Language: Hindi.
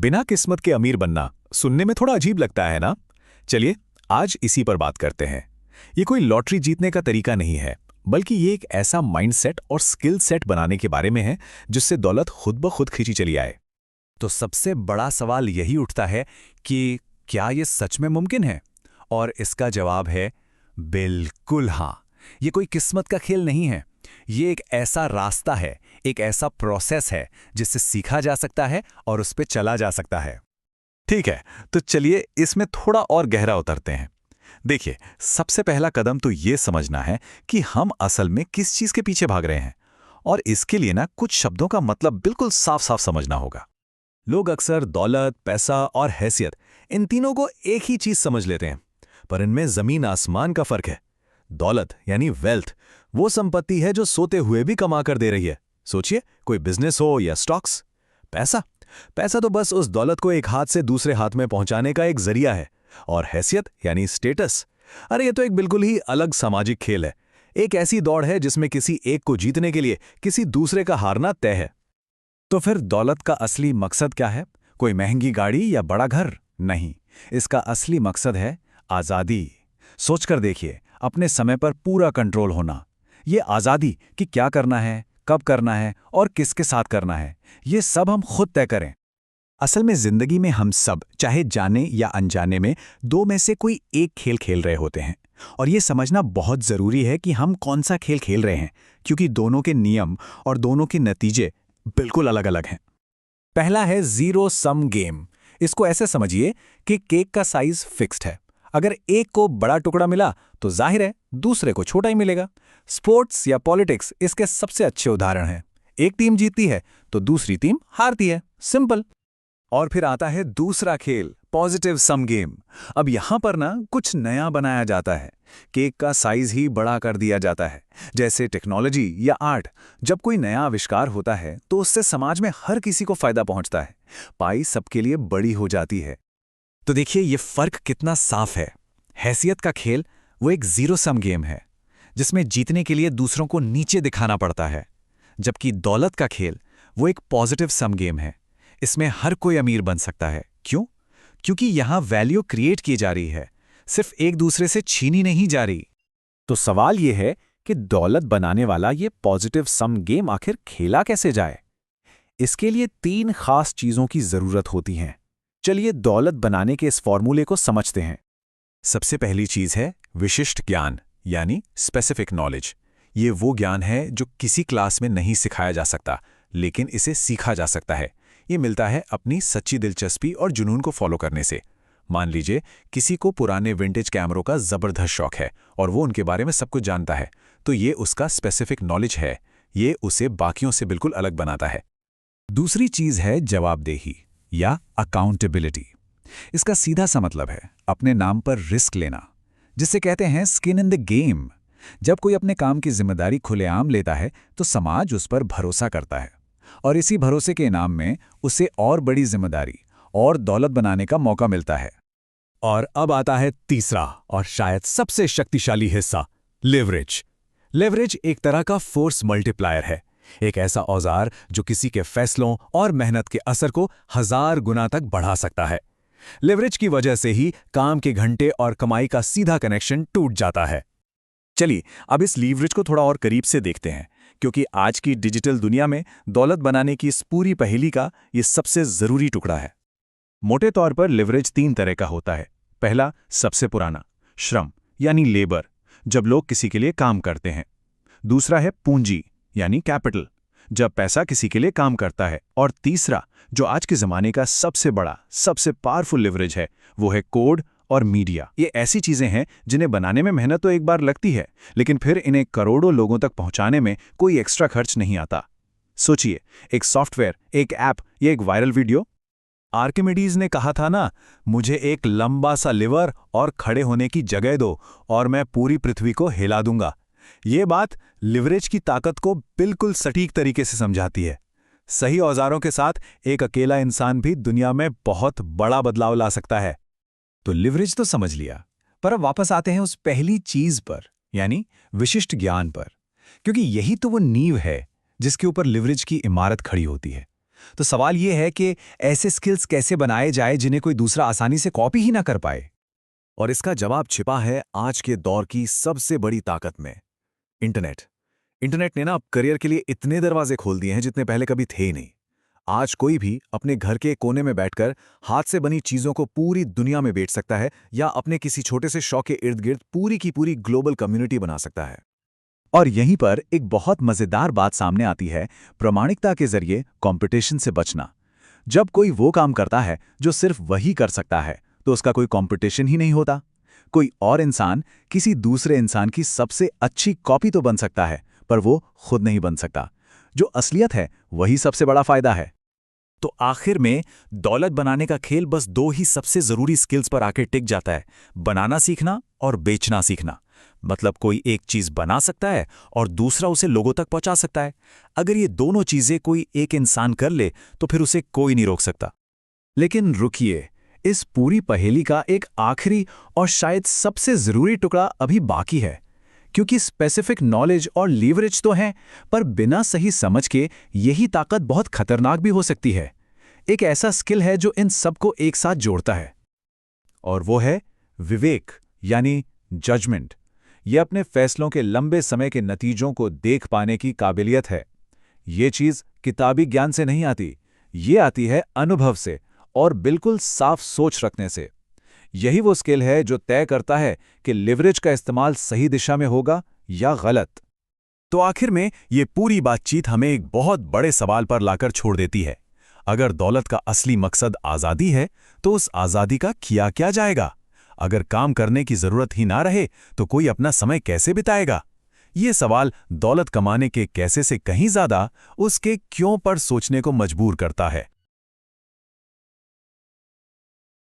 बिना किस्मत के अमीर बनना सुनने में थोड़ा अजीब लगता है ना? चलिए आज इसी पर बात करते हैं। ये कोई लॉटरी जीतने का तरीका नहीं है, बल्कि ये एक ऐसा माइंडसेट और स्किल सेट बनाने के बारे में है जिससे दौलत खुद ब खुद खींची चली आए। तो सबसे बड़ा सवाल यही उठता है कि क्या ये सच में मुमकिन है? और इसका जवाब है बिल्कुल हाँ। ये कोई किस्मत का खेल नहीं है, ये एक ऐसा रास्ता है, एक ऐसा प्रोसेस है जिससे सीखा जा सकता है और उस पे चला जा सकता है। ठीक है, तो चलिए इसमें थोड़ा और गहरा उतरते हैं। देखिए, सबसे पहला कदम तो ये समझना है कि हम असल में किस चीज के पीछे भाग रहे हैं, और इसके लिए ना कुछ शब्दों का मतलब बिल्कुल साफ साफ समझना होगा। लोग अक्सर दौलत, पैसा और हैसियत, इन तीनों को एक ही चीज समझ लेते हैं, पर इनमें जमीन आसमान का फर्क है। दौलत यानी वेल्थ वो संपत्ति है जो सोते हुए भी कमा कर दे रही है। सोचिए, कोई बिजनेस हो या स्टॉक्स। पैसा पैसा तो बस उस दौलत को एक हाथ से दूसरे हाथ में पहुंचाने का एक जरिया है। और हैसियत यानी स्टेटस, अरे ये तो एक बिल्कुल ही अलग सामाजिक खेल है। एक ऐसी दौड़ है जिसमें किसी एक को जीतने के लिए किसी दूसरे का हारना तय है। तो फिर दौलत का असली मकसद क्या है? कोई महंगी गाड़ी या बड़ा घर नहीं, इसका असली मकसद है आज़ादी। सोचकर देखिए, अपने समय पर पूरा कंट्रोल होना। ये आज़ादी कि क्या करना है, कब करना है और किसके साथ करना है, ये सब हम खुद तय करें। असल में जिंदगी में हम सब, चाहे जाने या अनजाने में, दो में से कोई एक खेल खेल रहे होते हैं। और ये समझना बहुत ज़रूरी है कि हम कौन सा खेल खेल रहे हैं, क्योंकि दोनों के नियम और दोनों के नतीजे बिल्कुल अलग अलग हैं। पहला है जीरो सम गेम। इसको ऐसे समझिए कि केक का साइज फिक्स्ड है। अगर एक को बड़ा टुकड़ा मिला तो जाहिर है दूसरे को छोटा ही मिलेगा। स्पोर्ट्स या पॉलिटिक्स इसके सबसे अच्छे उदाहरण हैं। एक टीम जीतती है तो दूसरी टीम हारती है, सिंपल। और फिर आता है दूसरा खेल, पॉजिटिव सम गेम। अब यहां पर ना कुछ नया बनाया जाता है। केक का साइज ही बड़ा कर दिया जाता है। जैसे टेक्नोलॉजी या आर्ट, जब कोई नया आविष्कार होता है तो उससे समाज में हर किसी को फायदा पहुंचता है। पाई सबके लिए बड़ी हो जाती है। तो देखिए ये फर्क कितना साफ है। हैसियत का खेल वो एक जीरो सम गेम है, जिसमें जीतने के लिए दूसरों को नीचे दिखाना पड़ता है। जबकि दौलत का खेल वो एक पॉजिटिव सम गेम है। इसमें हर कोई अमीर बन सकता है। क्यों? क्योंकि यहां वैल्यू क्रिएट की जा रही है, सिर्फ एक दूसरे से छीनी नहीं जा रही। तो सवाल यह है कि दौलत बनाने वाला ये पॉजिटिव सम गेम आखिर खेला कैसे जाए? इसके लिए तीन खास चीजों की जरूरत होती है। चलिए दौलत बनाने के इस फॉर्मूले को समझते हैं। सबसे पहली चीज है विशिष्ट ज्ञान, यानी स्पेसिफिक नॉलेज। ये वो ज्ञान है जो किसी क्लास में नहीं सिखाया जा सकता, लेकिन इसे सीखा जा सकता है। ये मिलता है अपनी सच्ची दिलचस्पी और जुनून को फॉलो करने से। मान लीजिए किसी को पुराने विंटेज कैमरों का जबरदस्त शौक है और वो उनके बारे में सब कुछ जानता है, तो ये उसका स्पेसिफिक नॉलेज है। ये उसे बाकियों से बिल्कुल अलग बनाता है। दूसरी चीज है जवाबदेही या अकाउंटेबिलिटी। इसका सीधा सा मतलब है अपने नाम पर रिस्क लेना, जिसे कहते हैं स्किन इन द गेम। जब कोई अपने काम की जिम्मेदारी खुलेआम लेता है तो समाज उस पर भरोसा करता है, और इसी भरोसे के इनाम में उसे और बड़ी जिम्मेदारी और दौलत बनाने का मौका मिलता है। और अब आता है तीसरा और शायद सबसे शक्तिशाली हिस्सा, लेवरेज। लेवरेज एक तरह का फोर्स मल्टीप्लायर है, एक ऐसा औजार जो किसी के फैसलों और मेहनत के असर को 1000 गुना तक बढ़ा सकता है। लेवरेज की वजह से ही काम के घंटे और कमाई का सीधा कनेक्शन टूट जाता है। चलिए अब इस लीवरेज को थोड़ा और करीब से देखते हैं, क्योंकि आज की डिजिटल दुनिया में दौलत बनाने की इस पूरी पहेली का ये सबसे जरूरी टुकड़ा है। मोटे तौर पर लिवरेज 3 तरह का होता है। पहला, सबसे पुराना, श्रम यानी लेबर, जब लोग किसी के लिए काम करते हैं। दूसरा है पूंजी यानी कैपिटल, जब पैसा किसी के लिए काम करता है। और तीसरा, जो आज के जमाने का सबसे बड़ा, सबसे पावरफुल लिवरेज है, वो है कोड और मीडिया। ये ऐसी चीजें हैं जिन्हें बनाने में मेहनत तो एक बार लगती है, लेकिन फिर इन्हें करोड़ों लोगों तक पहुंचाने में कोई एक्स्ट्रा खर्च नहीं आता। सोचिए, एक सॉफ्टवेयर, एक ऐप या एक वायरल वीडियो। आर्किमिडीज ने कहा था ना, मुझे एक लंबा सा लिवर और खड़े होने की जगह दो और मैं पूरी पृथ्वी को हिला दूंगा। ये बात लिवरेज की ताकत को बिल्कुल सटीक तरीके से समझाती है। सही औजारों के साथ एक अकेला इंसान भी दुनिया में बहुत बड़ा बदलाव ला सकता है। तो लिवरेज तो समझ लिया, पर अब वापस आते हैं उस पहली चीज पर, यानी विशिष्ट ज्ञान पर, क्योंकि यही तो वो नींव है जिसके ऊपर लिवरेज की इमारत खड़ी होती है। तो सवाल ये है कि ऐसे स्किल्स कैसे बनाए जाए जिन्हें कोई दूसरा आसानी से कॉपी ही ना कर पाए। और इसका जवाब छिपा है आज के दौर की सबसे बड़ी ताकत में, इंटरनेट। इंटरनेट ने ना अब करियर के लिए इतने दरवाजे खोल दिए हैं जितने पहले कभी थे ही नहीं। आज कोई भी अपने घर के कोने में बैठकर हाथ से बनी चीजों को पूरी दुनिया में बेच सकता है या अपने किसी छोटे से शौक के इर्द गिर्द पूरी की पूरी ग्लोबल कम्युनिटी बना सकता है। और यहीं पर एक बहुत मजेदार बात सामने आती है, प्रामाणिकता के जरिए कंपटीशन से बचना। जब कोई वो काम करता है जो सिर्फ वही कर सकता है तो उसका कोई कंपटीशन ही नहीं होता। कोई और इंसान किसी दूसरे इंसान की सबसे अच्छी कॉपी तो बन सकता है, पर वो खुद नहीं बन सकता। जो असलियत है वही सबसे बड़ा फायदा है। तो आखिर में दौलत बनाने का खेल बस दो ही सबसे जरूरी स्किल्स पर आकर टिक जाता है, बनाना सीखना और बेचना सीखना। मतलब कोई एक चीज बना सकता है और दूसरा उसे लोगों तक पहुंचा सकता है। अगर ये दोनों चीजें कोई एक इंसान कर ले तो फिर उसे कोई नहीं रोक सकता। लेकिन रुकिए, इस पूरी पहेली का एक आखिरी और शायद सबसे जरूरी टुकड़ा अभी बाकी है। क्योंकि स्पेसिफिक नॉलेज और लीवरेज तो हैं, पर बिना सही समझ के यही ताकत बहुत खतरनाक भी हो सकती है। एक ऐसा स्किल है जो इन सबको एक साथ जोड़ता है, और वो है विवेक, यानी जजमेंट। ये अपने फैसलों के लंबे समय के नतीजों को देख पाने की काबिलियत है। ये चीज किताबी ज्ञान से नहीं आती, ये आती है अनुभव से और बिल्कुल साफ सोच रखने से। यही वो स्किल है जो तय करता है कि लिवरेज का इस्तेमाल सही दिशा में होगा या गलत। तो आखिर में ये पूरी बातचीत हमें एक बहुत बड़े सवाल पर लाकर छोड़ देती है। अगर दौलत का असली मकसद आज़ादी है तो उस आज़ादी का किया क्या जाएगा? अगर काम करने की जरूरत ही ना रहे तो कोई अपना समय कैसे बिताएगा? ये सवाल दौलत कमाने के कैसे से कहीं ज्यादा उसके क्यों पर सोचने को मजबूर करता है।